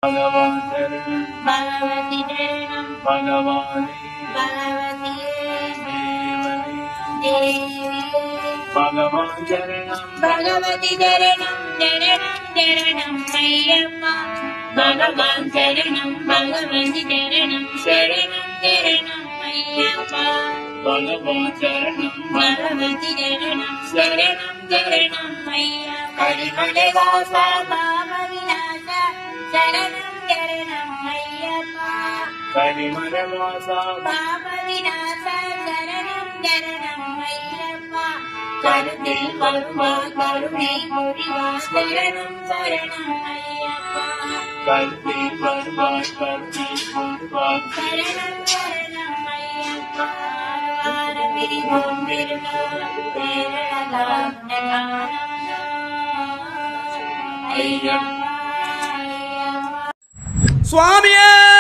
भगवान शरणं भगवती शरणं भगवानी भगवती देवी भगवान शरणं भगवती शरणं शरणं शरणं अय्यप्पा भगवान शरणं भगवती शरणं शरणं शरणं अय्यप्पा भगवान शरणं भगवती शरणं शरणं शरणं अय्यप्पा कलिमले वासा बाबा विनाशा शरणं शरणं अय्यप्पा कलिमले वासा बाबा विनाशा शरणं शरणं अय्यप्पा கருத்தில் வருவாய் கருணை புரிவாய் சரணம் சரணம் ஐயப்பா கருத்தில் வருவாய் கருணை புரிவாய் சரணம் சரணம் ஐயப்பா சுவாமியே